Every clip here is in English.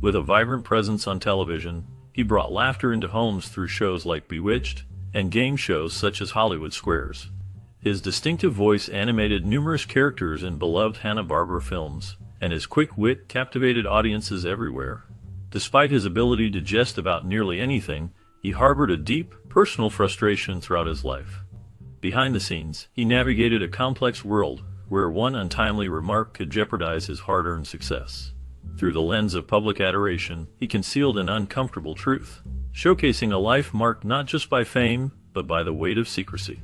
With a vibrant presence on television, he brought laughter into homes through shows like Bewitched and game shows such as Hollywood Squares. His distinctive voice animated numerous characters in beloved Hanna-Barbera films, and his quick wit captivated audiences everywhere. Despite his ability to jest about nearly anything, he harbored a deep, personal frustration throughout his life. Behind the scenes, he navigated a complex world where one untimely remark could jeopardize his hard-earned success. Through the lens of public adoration, he concealed an uncomfortable truth, showcasing a life marked not just by fame, but by the weight of secrecy.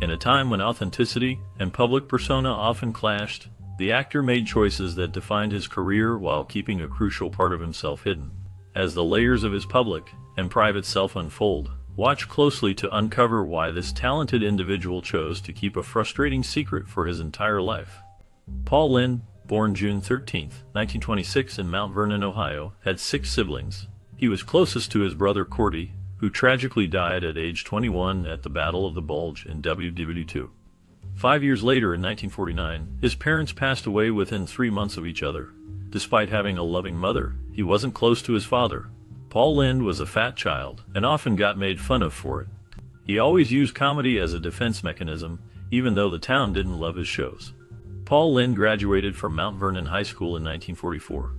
In a time when authenticity and public persona often clashed, the actor made choices that defined his career while keeping a crucial part of himself hidden. As the layers of his public and private self unfold, watch closely to uncover why this talented individual chose to keep a frustrating secret for his entire life. Paul Lynde, born June 13, 1926 in Mount Vernon, Ohio, had 6 siblings. He was closest to his brother Cordy, who tragically died at age 21 at the Battle of the Bulge in WW2. 5 years later in 1949, his parents passed away within 3 months of each other. Despite having a loving mother, he wasn't close to his father. Paul Lynde was a fat child, and often got made fun of for it. He always used comedy as a defense mechanism, even though the town didn't love his shows. Paul Lynde graduated from Mount Vernon High School in 1944.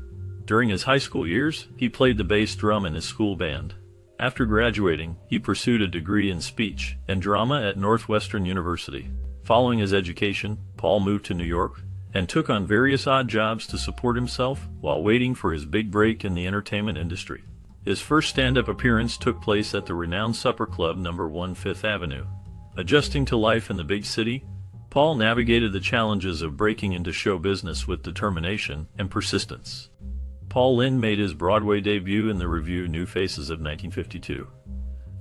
During his high school years, he played the bass drum in his school band. After graduating, he pursued a degree in speech and drama at Northwestern University. Following his education, Paul moved to New York and took on various odd jobs to support himself while waiting for his big break in the entertainment industry. His first stand-up appearance took place at the renowned supper club No. 1 Fifth Avenue. Adjusting to life in the big city, Paul navigated the challenges of breaking into show business with determination and persistence. Paul Lynde made his Broadway debut in the revue New Faces of 1952.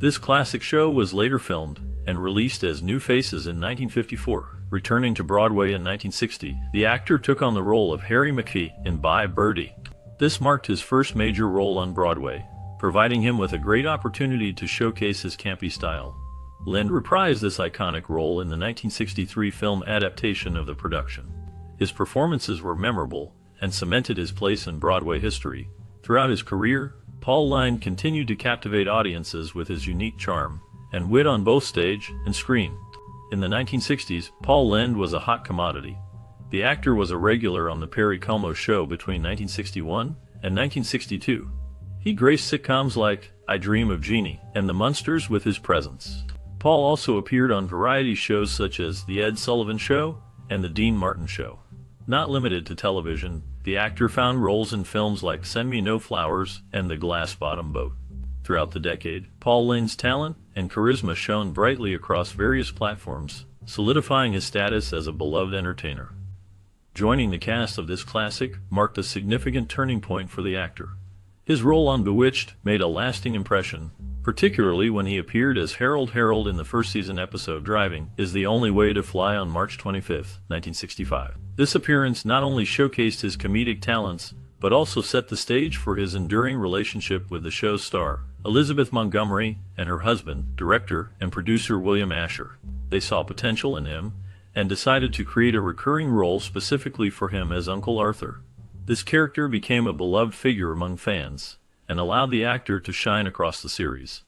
This classic show was later filmed and released as New Faces in 1954. Returning to Broadway in 1960, the actor took on the role of Harry McPhee in Bye Birdie. This marked his first major role on Broadway, providing him with a great opportunity to showcase his campy style. Lynde reprised this iconic role in the 1963 film adaptation of the production. His performances were memorable and cemented his place in Broadway history. Throughout his career, Paul Lynde continued to captivate audiences with his unique charm and wit on both stage and screen. In the 1960s, Paul Lynde was a hot commodity. The actor was a regular on the Perry Como Show between 1961 and 1962. He graced sitcoms like I Dream of Jeannie and The Munsters with his presence. Paul also appeared on variety shows such as The Ed Sullivan Show and The Dean Martin Show. Not limited to television, the actor found roles in films like Send Me No Flowers and The Glass Bottom Boat. Throughout the decade, Paul Lynde's talent and charisma shone brightly across various platforms, solidifying his status as a beloved entertainer. Joining the cast of this classic marked a significant turning point for the actor. His role on Bewitched made a lasting impression, particularly when he appeared as Harold in the first season episode Driving is the Only Way to Fly on March 25, 1965. This appearance not only showcased his comedic talents, but also set the stage for his enduring relationship with the show's star, Elizabeth Montgomery, and her husband, director and producer William Asher. They saw potential in him and decided to create a recurring role specifically for him as Uncle Arthur. This character became a beloved figure among fans and allowed the actor to shine across the series.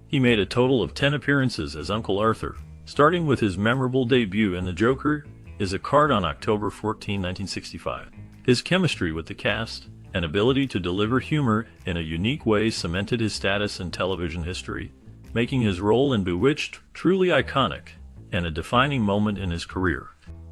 He made a total of 10 appearances as Uncle Arthur, starting with his memorable debut in The Joker is a Card on October 14, 1965. His chemistry with the cast and ability to deliver humor in a unique way cemented his status in television history, making his role in Bewitched truly iconic and a defining moment in his career.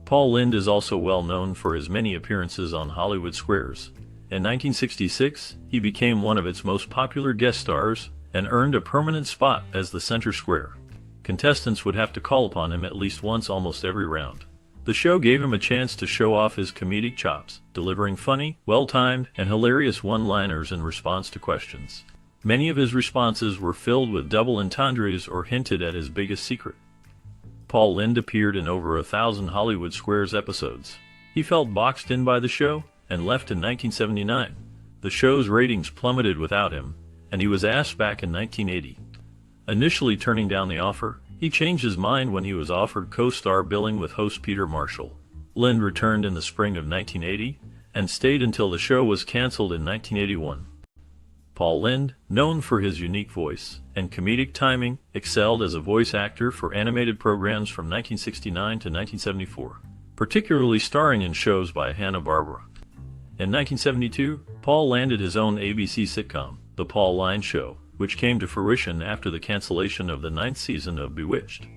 Paul Lynde is also well known for his many appearances on Hollywood Squares. In 1966, he became one of its most popular guest stars and earned a permanent spot as the center square. Contestants would have to call upon him at least once almost every round. The show gave him a chance to show off his comedic chops, delivering funny, well-timed, and hilarious one-liners in response to questions. Many of his responses were filled with double entendres or hinted at his biggest secret. Paul Lynde appeared in over 1,000 Hollywood Squares episodes. He felt boxed in by the show and left in 1979. The show's ratings plummeted without him, and he was asked back in 1980. Initially turning down the offer, he changed his mind when he was offered co-star billing with host Peter Marshall. Lynde returned in the spring of 1980 and stayed until the show was canceled in 1981. Paul Lynde, known for his unique voice and comedic timing, excelled as a voice actor for animated programs from 1969 to 1974, particularly starring in shows by Hanna-Barbera. In 1972, Paul landed his own ABC sitcom, The Paul Lynde Show, which came to fruition after the cancellation of the 9th season of Bewitched.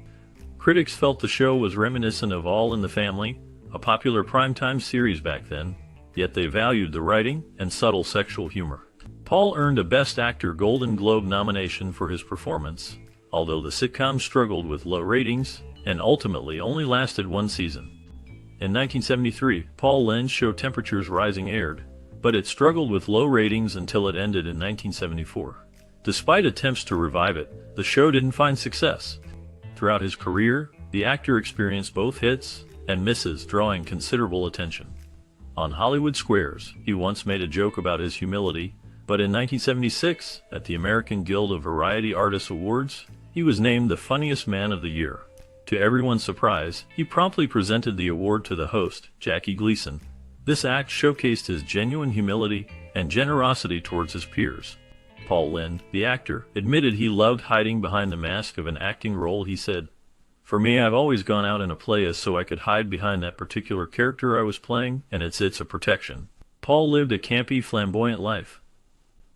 Critics felt the show was reminiscent of All in the Family, a popular primetime series back then, yet they valued the writing and subtle sexual humor. Paul earned a Best Actor Golden Globe nomination for his performance, although the sitcom struggled with low ratings and ultimately only lasted one season. In 1973, Paul Lynde's show Temperatures Rising aired, but it struggled with low ratings until it ended in 1974. Despite attempts to revive it, the show didn't find success. Throughout his career, the actor experienced both hits and misses, drawing considerable attention. On Hollywood Squares, he once made a joke about his humility, but in 1976, at the American Guild of Variety Artists Awards, he was named the Funniest Man of the Year. To everyone's surprise, he promptly presented the award to the host, Jackie Gleason. This act showcased his genuine humility and generosity towards his peers. Paul Lynde, the actor, admitted he loved hiding behind the mask of an acting role. He said, "For me, I've always gone out in a play so I could hide behind that particular character I was playing, and it's a protection." Paul lived a campy, flamboyant life.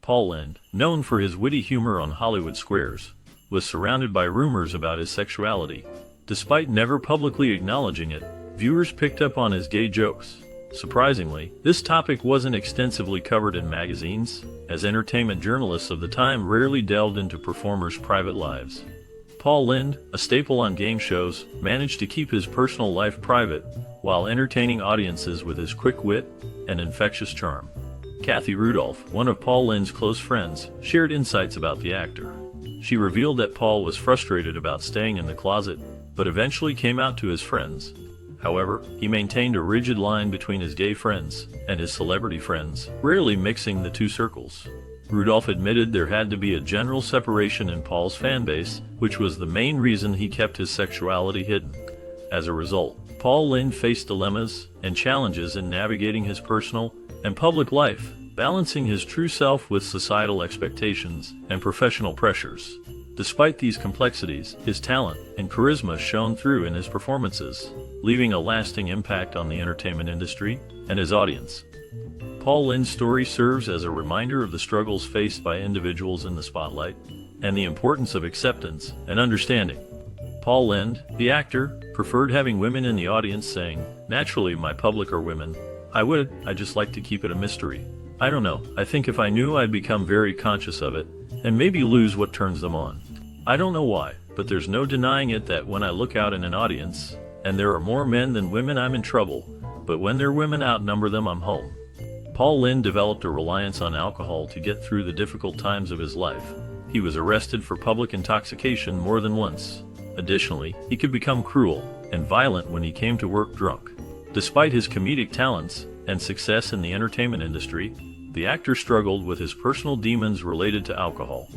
Paul Lynde, known for his witty humor on Hollywood Squares, was surrounded by rumors about his sexuality. Despite never publicly acknowledging it, viewers picked up on his gay jokes. Surprisingly, this topic wasn't extensively covered in magazines, as entertainment journalists of the time rarely delved into performers' private lives. Paul Lynde, a staple on game shows, managed to keep his personal life private while entertaining audiences with his quick wit and infectious charm. Kathy Rudolph, one of Paul Lynde's close friends, shared insights about the actor. She revealed that Paul was frustrated about staying in the closet, but eventually came out to his friends. However, he maintained a rigid line between his gay friends and his celebrity friends, rarely mixing the two circles. Rudolph admitted there had to be a general separation in Paul's fanbase, which was the main reason he kept his sexuality hidden. As a result, Paul Lynde faced dilemmas and challenges in navigating his personal and public life, balancing his true self with societal expectations and professional pressures. Despite these complexities, his talent and charisma shone through in his performances, leaving a lasting impact on the entertainment industry and his audience. Paul Lynde's story serves as a reminder of the struggles faced by individuals in the spotlight and the importance of acceptance and understanding. Paul Lynde, the actor, preferred having women in the audience, saying, "Naturally, my public are women. I just like to keep it a mystery. I don't know, I think if I knew I'd become very conscious of it, and maybe lose what turns them on. I don't know why, but there's no denying it that when I look out in an audience, and there are more men than women, I'm in trouble, but when their women outnumber them, I'm home." Paul Lynde developed a reliance on alcohol to get through the difficult times of his life. He was arrested for public intoxication more than once. Additionally, he could become cruel and violent when he came to work drunk. Despite his comedic talents and success in the entertainment industry, the actor struggled with his personal demons related to alcohol.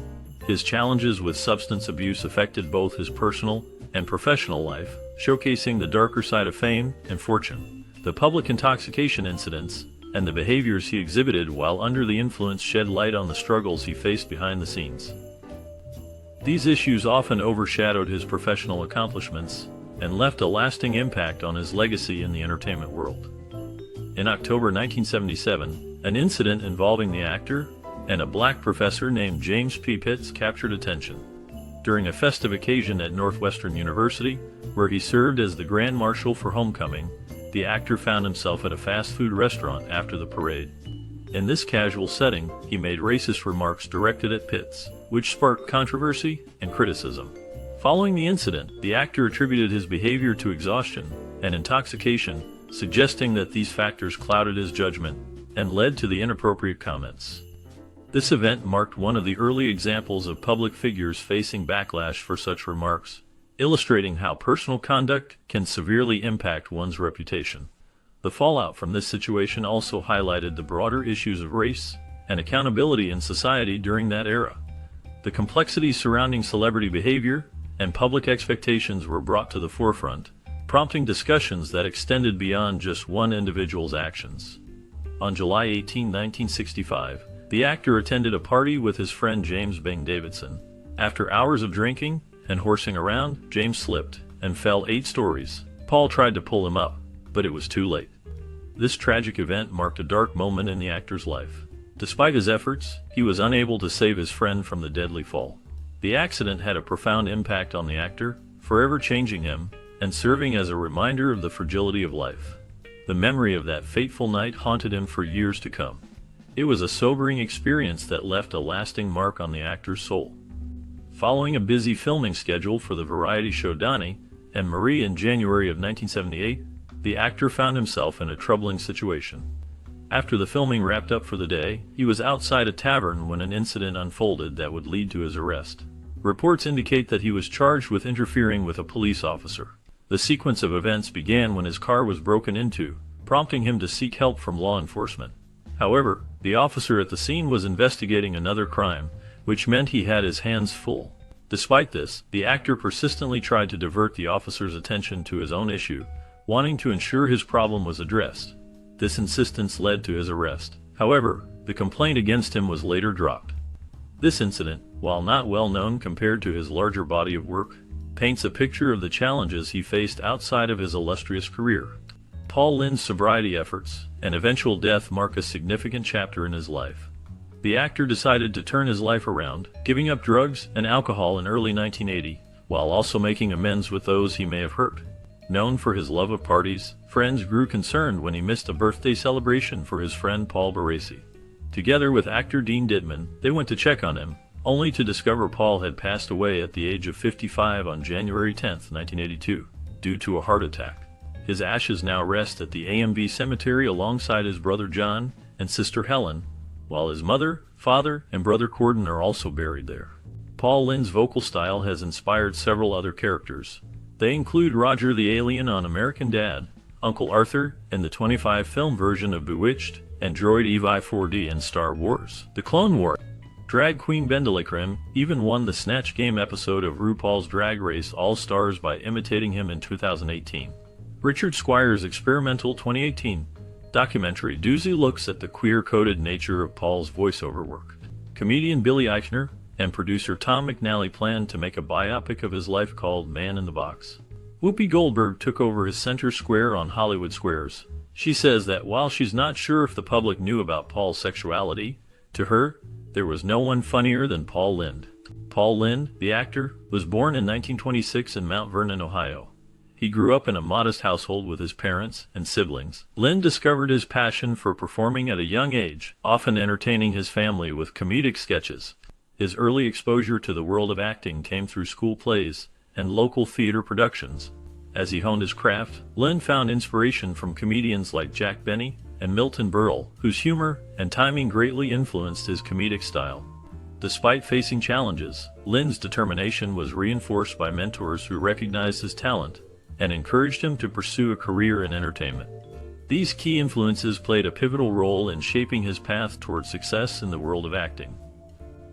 His challenges with substance abuse affected both his personal and professional life, showcasing the darker side of fame and fortune. The public intoxication incidents and the behaviors he exhibited while under the influence shed light on the struggles he faced behind the scenes. These issues often overshadowed his professional accomplishments and left a lasting impact on his legacy in the entertainment world. In October 1977, an incident involving the actor and a black professor named James P. Pitts captured attention. During a festive occasion at Northwestern University, where he served as the Grand Marshal for homecoming, the actor found himself at a fast food restaurant after the parade. In this casual setting, he made racist remarks directed at Pitts, which sparked controversy and criticism. Following the incident, the actor attributed his behavior to exhaustion and intoxication, suggesting that these factors clouded his judgment and led to the inappropriate comments. This event marked one of the early examples of public figures facing backlash for such remarks, illustrating how personal conduct can severely impact one's reputation. The fallout from this situation also highlighted the broader issues of race and accountability in society during that era. The complexities surrounding celebrity behavior and public expectations were brought to the forefront, prompting discussions that extended beyond just one individual's actions. On July 18, 1965, The actor attended a party with his friend James Bing Davidson. After hours of drinking and horsing around, James slipped and fell 8 stories. Paul tried to pull him up, but it was too late. This tragic event marked a dark moment in the actor's life. Despite his efforts, he was unable to save his friend from the deadly fall. The accident had a profound impact on the actor, forever changing him and serving as a reminder of the fragility of life. The memory of that fateful night haunted him for years to come. It was a sobering experience that left a lasting mark on the actor's soul. Following a busy filming schedule for the variety show Donnie and Marie in January of 1978, the actor found himself in a troubling situation. After the filming wrapped up for the day, he was outside a tavern when an incident unfolded that would lead to his arrest. Reports indicate that he was charged with interfering with a police officer. The sequence of events began when his car was broken into, prompting him to seek help from law enforcement. However, the officer at the scene was investigating another crime, which meant he had his hands full. Despite this, the actor persistently tried to divert the officer's attention to his own issue, wanting to ensure his problem was addressed. This insistence led to his arrest. However, the complaint against him was later dropped. This incident, while not well known compared to his larger body of work, paints a picture of the challenges he faced outside of his illustrious career. Paul Lynde's sobriety efforts and eventual death mark a significant chapter in his life. The actor decided to turn his life around, giving up drugs and alcohol in early 1980, while also making amends with those he may have hurt. Known for his love of parties, friends grew concerned when he missed a birthday celebration for his friend Paul Baresi. Together with actor Dean Dittman, they went to check on him, only to discover Paul had passed away at the age of 55 on January 10, 1982, due to a heart attack. His ashes now rest at the AMV cemetery alongside his brother John and sister Helen, while his mother, father, and brother Corden are also buried there. Paul Lynde's vocal style has inspired several other characters. They include Roger the Alien on American Dad, Uncle Arthur in the 25 film version of Bewitched, and Droid Evi 4D in Star Wars: The Clone Wars. Drag queen Bendelicrim even won the Snatch Game episode of RuPaul's Drag Race All-Stars by imitating him in 2018. Richard Squire's experimental 2018 documentary Doozy looks at the queer-coded nature of Paul's voiceover work. Comedian Billy Eichner and producer Tom McNally planned to make a biopic of his life called Man in the Box. Whoopi Goldberg took over his center square on Hollywood Squares. She says that while she's not sure if the public knew about Paul's sexuality, to her, there was no one funnier than Paul Lynde. Paul Lynde, the actor, was born in 1926 in Mount Vernon, Ohio. He grew up in a modest household with his parents and siblings. Lynde discovered his passion for performing at a young age, often entertaining his family with comedic sketches. His early exposure to the world of acting came through school plays and local theater productions. As he honed his craft, Lynde found inspiration from comedians like Jack Benny and Milton Berle, whose humor and timing greatly influenced his comedic style. Despite facing challenges, Lynde's determination was reinforced by mentors who recognized his talent and encouraged him to pursue a career in entertainment. These key influences played a pivotal role in shaping his path toward success in the world of acting.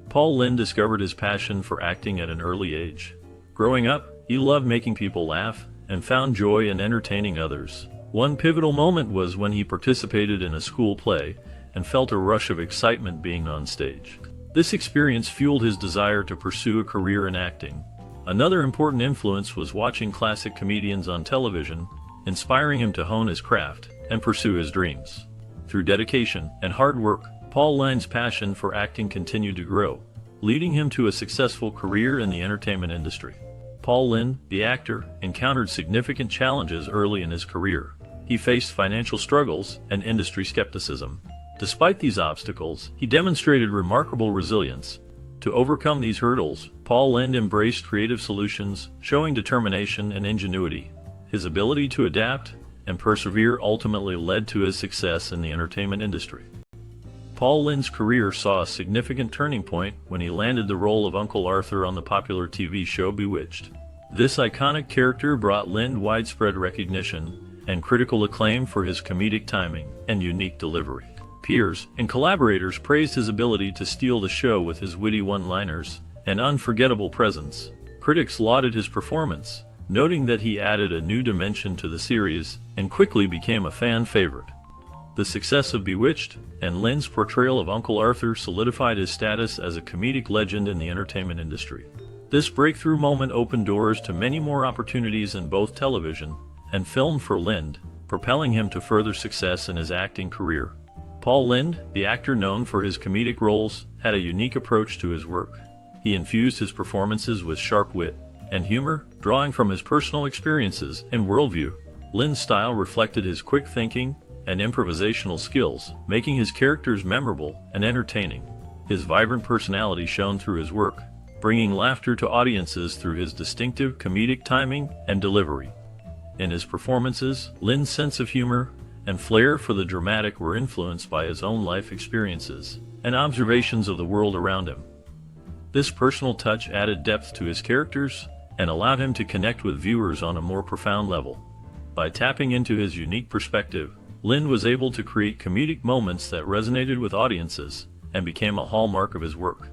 Paul Lynde discovered his passion for acting at an early age. Growing up, he loved making people laugh and found joy in entertaining others. One pivotal moment was when he participated in a school play and felt a rush of excitement being on stage. This experience fueled his desire to pursue a career in acting. Another important influence was watching classic comedians on television, inspiring him to hone his craft and pursue his dreams. Through dedication and hard work, Paul Lynde's passion for acting continued to grow, leading him to a successful career in the entertainment industry. Paul Lynde, the actor, encountered significant challenges early in his career. He faced financial struggles and industry skepticism. Despite these obstacles, he demonstrated remarkable resilience. To overcome these hurdles, Paul Lynde embraced creative solutions, showing determination and ingenuity. His ability to adapt and persevere ultimately led to his success in the entertainment industry. Paul Lynde's career saw a significant turning point when he landed the role of Uncle Arthur on the popular TV show Bewitched. This iconic character brought Lynde widespread recognition and critical acclaim for his comedic timing and unique delivery. Peers and collaborators praised his ability to steal the show with his witty one-liners and unforgettable presence. Critics lauded his performance, noting that he added a new dimension to the series and quickly became a fan favorite. The success of Bewitched and Lynde's portrayal of Uncle Arthur solidified his status as a comedic legend in the entertainment industry. This breakthrough moment opened doors to many more opportunities in both television and film for Lynde, propelling him to further success in his acting career. Paul Lynde, the actor known for his comedic roles, had a unique approach to his work. He infused his performances with sharp wit and humor, drawing from his personal experiences and worldview. Lynde's style reflected his quick thinking and improvisational skills, making his characters memorable and entertaining. His vibrant personality shone through his work, bringing laughter to audiences through his distinctive comedic timing and delivery. In his performances, Lynde's sense of humor and flair for the dramatic were influenced by his own life experiences and observations of the world around him. This personal touch added depth to his characters and allowed him to connect with viewers on a more profound level. By tapping into his unique perspective, Lynde was able to create comedic moments that resonated with audiences and became a hallmark of his work.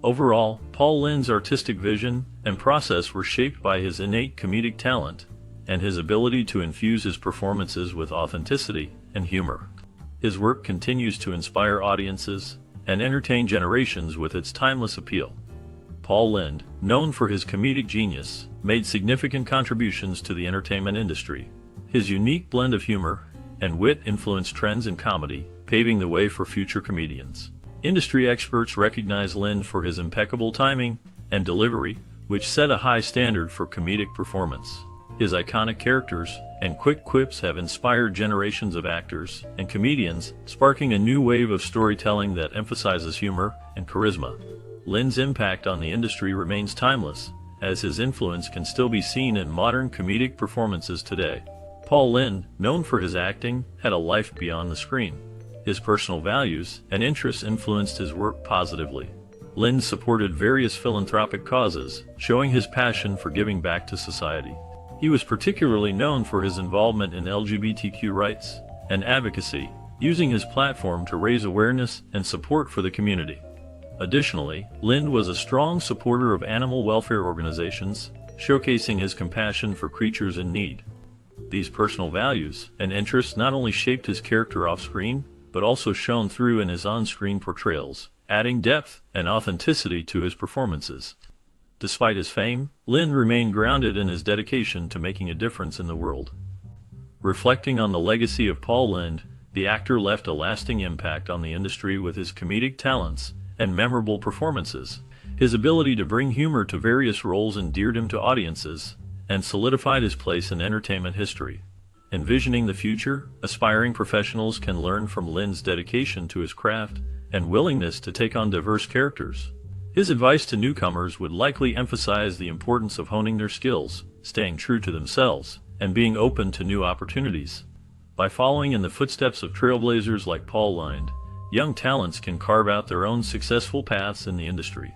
Overall, Paul Lynde's artistic vision and process were shaped by his innate comedic talent and his ability to infuse his performances with authenticity and humor. His work continues to inspire audiences and entertain generations with its timeless appeal. Paul Lynde, known for his comedic genius, made significant contributions to the entertainment industry. His unique blend of humor and wit influenced trends in comedy, paving the way for future comedians. Industry experts recognize Lynde for his impeccable timing and delivery, which set a high standard for comedic performance. His iconic characters and quick quips have inspired generations of actors and comedians, sparking a new wave of storytelling that emphasizes humor and charisma. Lynde's impact on the industry remains timeless, as his influence can still be seen in modern comedic performances today. Paul Lynde, known for his acting, had a life beyond the screen. His personal values and interests influenced his work positively. Lynde supported various philanthropic causes, showing his passion for giving back to society. He was particularly known for his involvement in LGBTQ rights and advocacy, using his platform to raise awareness and support for the community. Additionally, Lynde was a strong supporter of animal welfare organizations, showcasing his compassion for creatures in need. These personal values and interests not only shaped his character off-screen, but also shone through in his on-screen portrayals, adding depth and authenticity to his performances. Despite his fame, Lynde remained grounded in his dedication to making a difference in the world. Reflecting on the legacy of Paul Lynde, the actor left a lasting impact on the industry with his comedic talents and memorable performances. His ability to bring humor to various roles endeared him to audiences and solidified his place in entertainment history. Envisioning the future, aspiring professionals can learn from Lynde's dedication to his craft and willingness to take on diverse characters. His advice to newcomers would likely emphasize the importance of honing their skills, staying true to themselves, and being open to new opportunities. By following in the footsteps of trailblazers like Paul Lynde, young talents can carve out their own successful paths in the industry.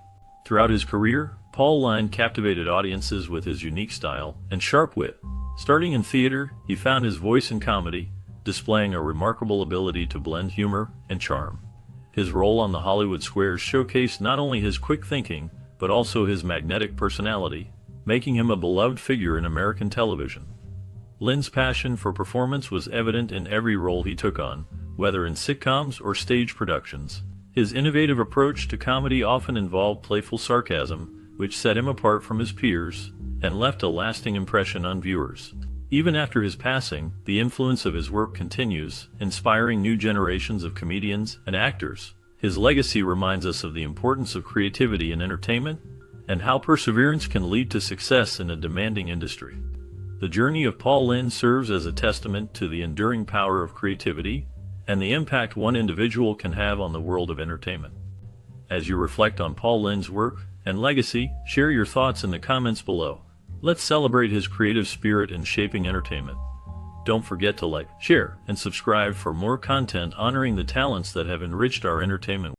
Throughout his career, Paul Lynde captivated audiences with his unique style and sharp wit. Starting in theater, he found his voice in comedy, displaying a remarkable ability to blend humor and charm. His role on the Hollywood Squares showcased not only his quick thinking, but also his magnetic personality, making him a beloved figure in American television. Lynde's passion for performance was evident in every role he took on, whether in sitcoms or stage productions. His innovative approach to comedy often involved playful sarcasm, which set him apart from his peers and left a lasting impression on viewers. Even after his passing, the influence of his work continues, inspiring new generations of comedians and actors. His legacy reminds us of the importance of creativity in entertainment and how perseverance can lead to success in a demanding industry. The journey of Paul Lynde serves as a testament to the enduring power of creativity and the impact one individual can have on the world of entertainment. As you reflect on Paul Lynde's work and legacy, share your thoughts in the comments below. Let's celebrate his creative spirit in shaping entertainment. Don't forget to like, share, and subscribe for more content honoring the talents that have enriched our entertainment